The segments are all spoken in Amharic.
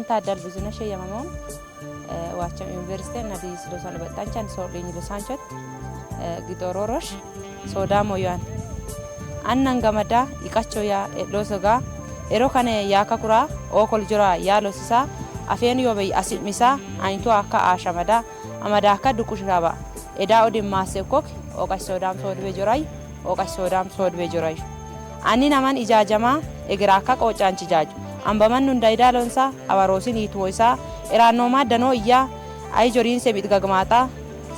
ታደል ብዙነሽ የማማው ዋቻም ዩኒቨርሲቲ እና ዲስ ሎሳን በጣንቻን ሶልኝ ሎሳንቾት ግዶሮሮሽ ሶዳሞ ያን አናን ገመዳ ይቃቸው ያ ሎሶጋ ኤሮ ከነ ያካኩራ ኦኮል ጅራ ያሎሲሳ አፌን ዮበይ አሲሚሳ አይንቶ አካ አሻመዳ አመዳካ ዱኩሽራባ ኤዳ ኦዲ ማሰኮክ ኦቃሽ ሶዳም ሶድቤ ጆራይ ኦቃሽ ሶዳም ሶድቤ ጆራይ አኒ ናማን ኢጃጀማ እግራካ ቆጫንቺ ጃጁ አምባማን እንዳይዳሎንሳ አባሮሲን ይትወይሳ ኤራኖማ ደኖ ያ አይጆሪን ሰቢት ገግማታ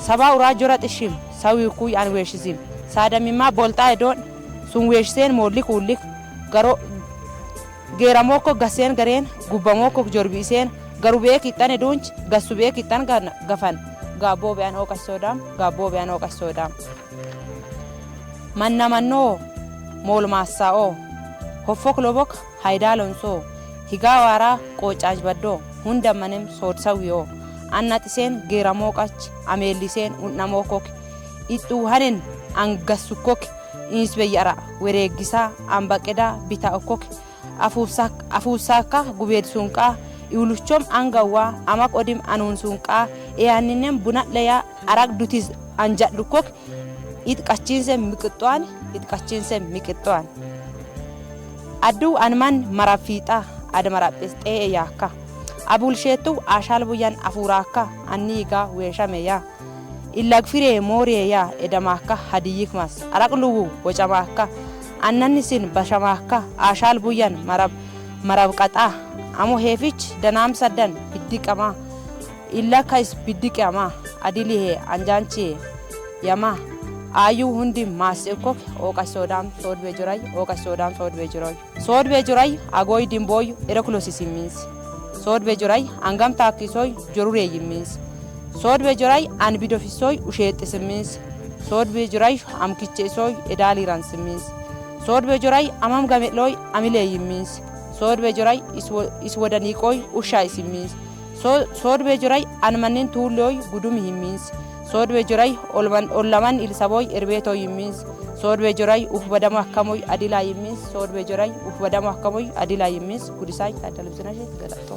ሰባ ኡራ ጆራ ጥሽም ሰዊኩ አንዌሽዚም ሳደሚማ ቦልጣ ዶን ሱንዌሽሴን ሞሊክ ውሊክ ገሮ ጌራሞኮ ገሴን ገሬን ጉባሞኮ ጆርቢሴን ገሩቤክ ይጣን ዱንች ገሱቤክ ይጣን ገፈን ጋቦ ቢያን ኦቃሽ ሶዳም ጋቦ ቢያን ኦቃሽ ሶዳም ማናማኖ ሞልማሳኦ ሆፎክ ሎቦክ ሃይዳሎንሶ ሂጋዋራ ቆጫጅ በዶ ሁንደመንም ሶድሰዊዮ አናጥሴን ጌራሞቃች አሜሊሴን ኡናሞኮክ ኢጡሃንን አንገሱኮክ ኢንስበያራ ወሬጊሳ አምባቀዳ ቢታኦኮክ አፉሳካ ጉቤድ ሱንቃ ይውሉቾም አንጋዋ አማቅ ኦዲም አኑን ሱንቃ ያንንም ቡና ለያ አራቅ ዱቲዝ አንጃዱኮክ ኢትቃቺንሰ ሚቅጧን አዱ አንማን መራፊጣ አድመራጴስጤ ያካ አቡልሼቱ አሻልቡያን አፉራካ አኒጋ ወሻሜያ ኢላግፊሬ ሞሪያ ኤደማካ ሀዲይክማስ አራቅሉው ወጫማካ አናንሲን በሸማካ አሻልቡያን መራብቀጣ አሞ ሄፊች ደናም ሰደን ቢዲቀማ ኢላካይስ ቢዲቀማ አዲሊሄ አንጃንቺ ያማ አዩ ሁንዲ ማስኮክ ኦቃሽ ሶዳም ሶድ በጆራይ ኦቃሽ ሶዳም ሶድ በጆራይ አጎይ ዲምቦይ ኤረክሎሲስ ሚንስ ሶድ በጆራይ አንጋም ታኪሶይ ጆሩሬ ይሚንስ ሶድ በጆራይ አንቢዶፊሶይ ኡሼጥስ ሚንስ ሶድ በጆራይ አምኪቼሶይ ኤዳሊራንስ ሚንስ ሶድ በጆራይ አማም ጋሜሎይ አሚሌ ይሚንስ ሶድ በጆራይ ኢስወደኒቆይ ኡሻይስ ሚንስ ሶድ በጆራይ አንማንን ቱሎይ ጉዱም ይሚንስ ሶድ በጆራይ ኦልማን ኢልሳቦይ ኤርቤቶ ይሚንስ ሶድ በጆራይ ኡፍበደማ አካሞይ አዲላ ይሚንስ ሶድ በጆራይ ኡፍበደማ አካሞይ አዲላ ይሚንስ ጉዲሳይ ታደልብስናሽ ገጣቶ